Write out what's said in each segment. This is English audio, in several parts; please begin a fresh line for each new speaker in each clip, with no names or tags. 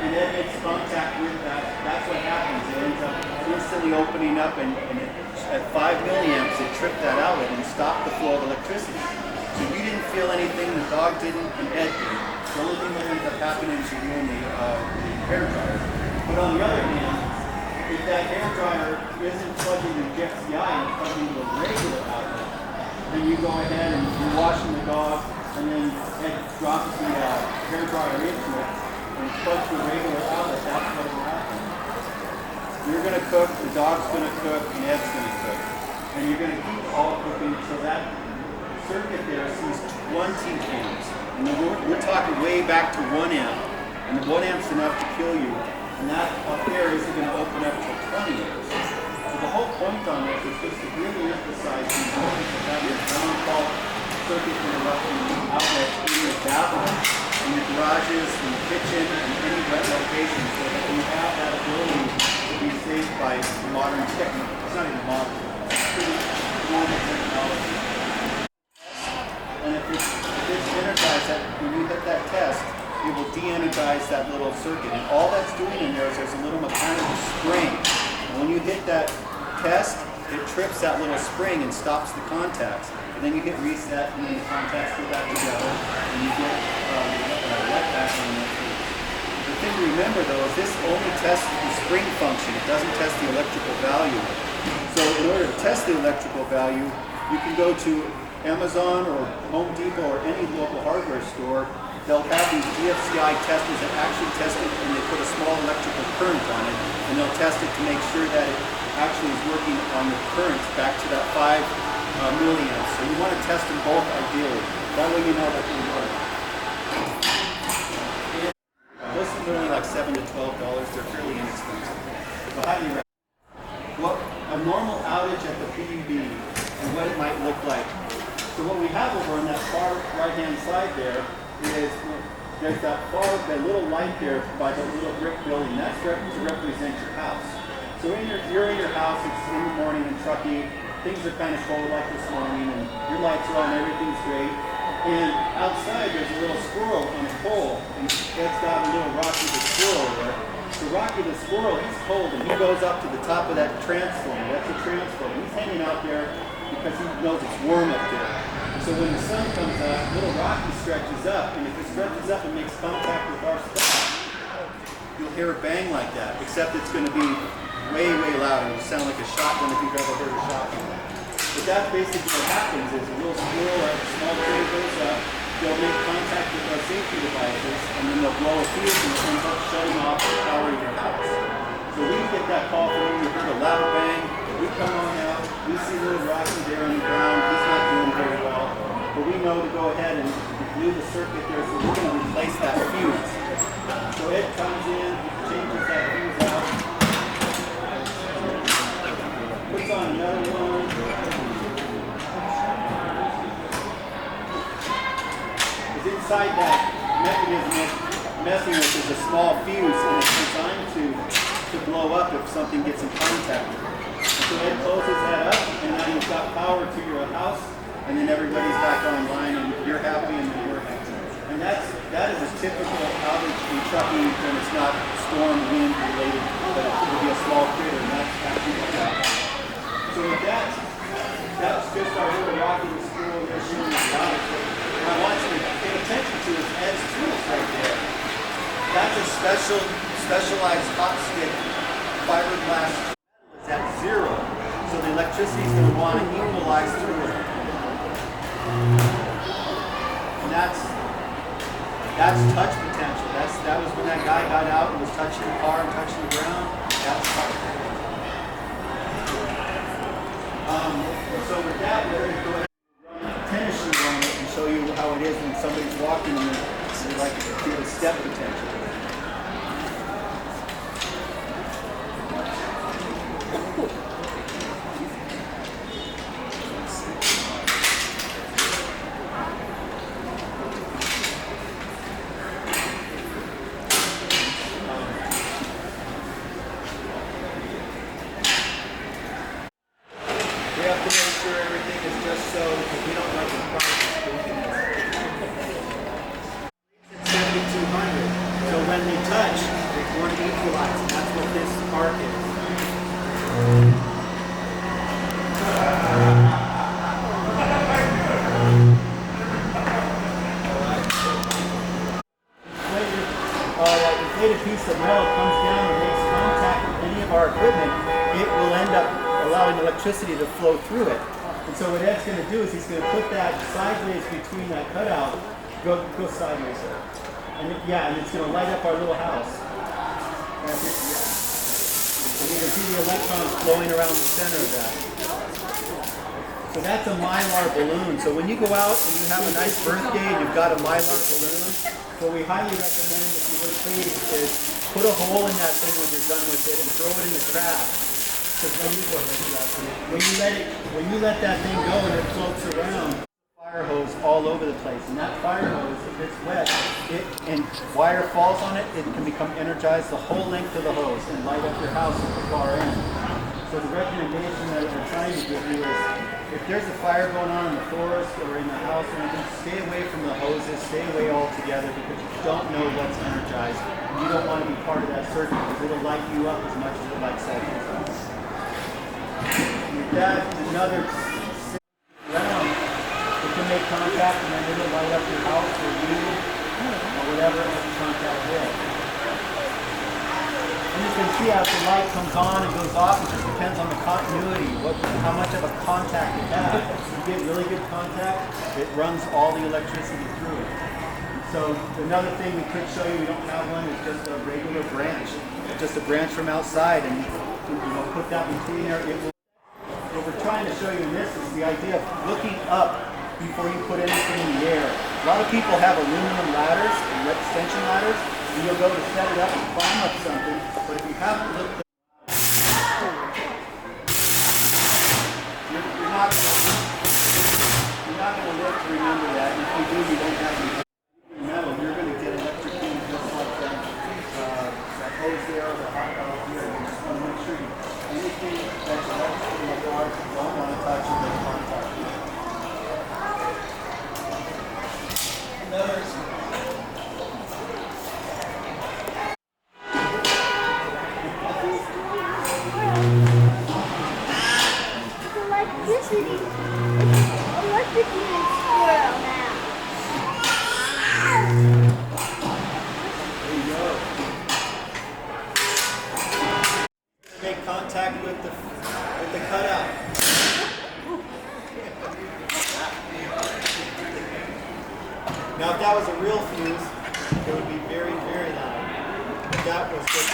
and then makes contact with that, that's what happens. It ends up instantly opening up, and at 5 milliamps, it tripped that outlet and stopped the flow of electricity. So you didn't feel anything, the dog didn't, and Ed didn't. The only thing that ends up happening is you ruin the hair dryer. But on the other hand, if that hair dryer isn't plugged into the GFCI and plugged into a regular outlet, then you go ahead and you're washing the dog, and then Ed drops the hair dryer into it and plugs the regular outlet. That's what will happen. You're going to cook, the dog's going to cook, and Ed's going to cook. And you're going to keep all cooking so that circuit there sees 1 T-cams. And then we're talking way back to 1 amp. And the 1 amp's enough to kill you. And that up there isn't going to open up to 20 amps. So the whole point on this is just to really emphasize the importance of having a ground fault circuit interruption outlets in your bathroom, in your garages, in the kitchen, and any wet location, so that you have that ability to be saved by modern technology. It's not even modern, it's pretty normal technology. And if it's energized, that when you hit that test, it will de-energize that little circuit. And all that's doing in there is there's a little mechanical spring. And when you hit that test, it trips that little spring and stops the contacts. And then you hit reset, and then the contacts go back together, and you get wet back on there. The thing to remember though is this only tests the spring function. It doesn't test the electrical value. So in order to test the electrical value, you can go to Amazon or Home Depot or any local hardware store. They'll have these GFCI testers that actually test it, and they put a small electrical current on it, and they'll test it to make sure that it actually is working on the currents back to that 5 milliamps. So you want to test them both ideally. That way you know that they work. Those are only like $7 to $12. They're fairly inexpensive. So highly recommend. Well, a normal outage at the PUB and what it might look like. So what we have over on that far right-hand side there is there's that little light there by the little brick building. That's to represent your house. So you're in your house, it's in the morning in Truckee, things are kind of cold like this morning, and your lights are on, everything's great. And outside there's a little squirrel on a pole, and that's got a little Rocky the squirrel there. So Rocky the squirrel, he's cold, and he goes up to the top of that transformer. That's a transformer. He's hanging out there because he knows it's warm up there. So when the sun comes up, little Rocky stretches up, and if it stretches up and makes contact with our stuff, you'll hear a bang like that, except it's going to be way, way louder. It'll sound like a shotgun if you've ever heard a shotgun. But that's basically what happens is a little squirrel or a small tree goes up, they'll make contact with our safety devices, and then they'll blow a fuse and it ends up shutting off the power in your house. So we get that call from you, you heard a loud bang, We come on out, we see little Rocky there on the ground, he's not doing very well. But we know to go ahead and glue the circuit there, so we're going to replace that fuse. So Ed comes in, changes that fuse out, puts on another one. Because inside that mechanism it's messing with is a small fuse, and it's designed to blow up if something gets in contact. So Ed closes that up, and now you've got power to your house, and then everybody's back online, and you're happy, and then we're happy. And that is a typical outage in Truckee when it's not storm wind related, but it will be a small critter, and that's actually what happens. So with that's just our little rocking school there showing the outage. And I want you to pay attention to is Ed's tools right there. That's a specialized hot stick fiberglass metal is at 0, so the electricity is going to want to equalize through it. And that's touch potential. That was when that guy got out and was touching the car and touching the ground. That's touch potential. So with that, we're going to go ahead and run a tennis shoe on it and show you how it is when somebody's walking and they like to feel the step potential. We have to make sure everything is just so, because we don't like the price. It's 7,200. So when they touch, they want to equalize. And that's what this arc is. Inflated piece of metal comes down and makes contact with any of our equipment, it will end up allowing electricity to flow through it. And so what Ed's going to do is he's going to put that sideways between that cutout, go sideways there. And it's going to light up our little house. And you can see the electrons flowing around the center of that. So that's a Mylar balloon. So when you go out and you have a nice birthday and you've got a Mylar balloon, what we highly recommend, if you would please, is put a hole in that thing when you're done with it and throw it in the trash. Because when you let that thing go and it floats around, fire hose all over the place. And that fire hose, if it's wet, and wire falls on it, it can become energized the whole length of the hose and light up your house at the far end. So the recommendation that we're trying to give you is, if there's a fire going on in the forest or in the house or anything, stay away from the hoses, stay away altogether, because you don't know what's energized. And you don't want to be part of that circuit because it'll light you up as much as it lights that house up. With that, another round, it can make contact and then it'll light up your house or you or whatever the contact is. And you can see as the light comes on and goes off, it just depends on the continuity, how much of a contact it has. If you get really good contact, it runs all the electricity through it. So another thing we could show you, we don't have one, is just a regular branch. Just a branch from outside, and put that between there. What we're trying to show you in this is the idea of looking up before you put anything in the air. A lot of people have aluminum ladders and extension ladders, and you'll go to set it up and climb up something, but if you haven't looked at you're not going to look to remember that. If you do, you don't have any metal, you're going to get electrocuted just like that. That hose there, or the hot valve here. You just want to make sure anything that's electrical in the car, you don't want to touch or make contact with.
Electricity is squirrel now.
There you go. Make contact with the cutout. Now, if that was a real fuse, it would be very, very loud. But that was just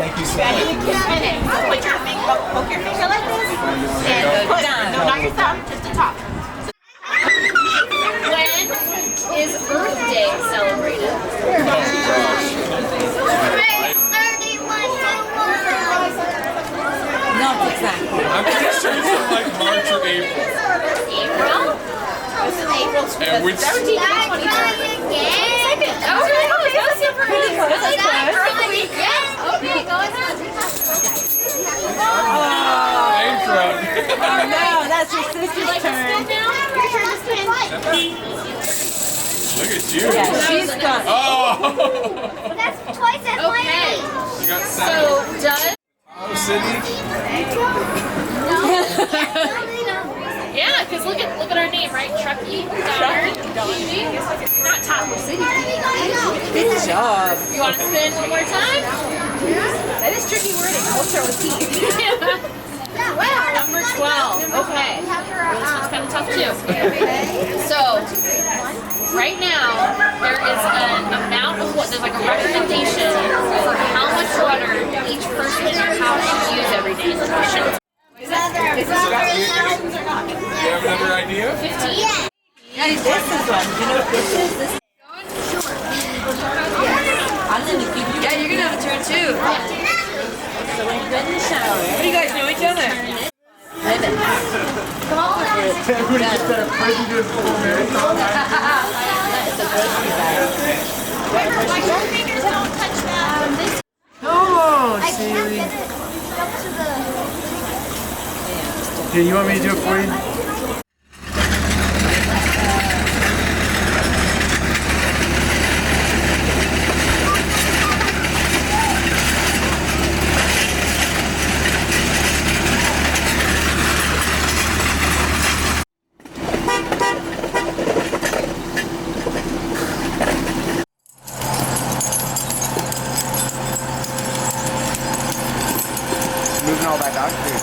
Thank you so
Ready?
much.
Spin it. So put your finger, poke your finger like this, and put, no, not your thumb, just the top. When is Earth Day celebrated?
Not exactly.
I'm pretty sure it's in like March or April.
April? This is April
And which
17th and 23rd. Oh, really? Oh, that was super
Pretty close, that's close.
Earth Week, yeah. Okay, go ahead.
April.
Oh no, that's your sister's
Like to spin
turn.
now? Your turn to spin.
Look at you.
Yeah, she's got.
Oh.
That's twice as
Okay,
You got
so
seven.
done.
Oh, Sydney.
Yeah, because look at our name, right? Truckee, Donner, CHP. Not Tahoe City.
Good job.
You want to spin one more time?
That is tricky wording. I'll start with T.
Number 12. Okay. This one's kind of tough too. So, right now, there is an amount of what, there's like a recommendation for how much water each person in our house should use every day.
Do you have another idea?
15?
Hey, this is one. You know what this is? This is. I'm gonna give you. Yeah, you're gonna have a turn too. So when you're in the shower. What do you guys know each other? Ribbon. Come on.
Everybody just got a president for marathon.
That's a grocery bag.
Remember, like your fingers don't touch that.
Oh, Sealy. Here, you want me to do it for you? Moving all that dog food.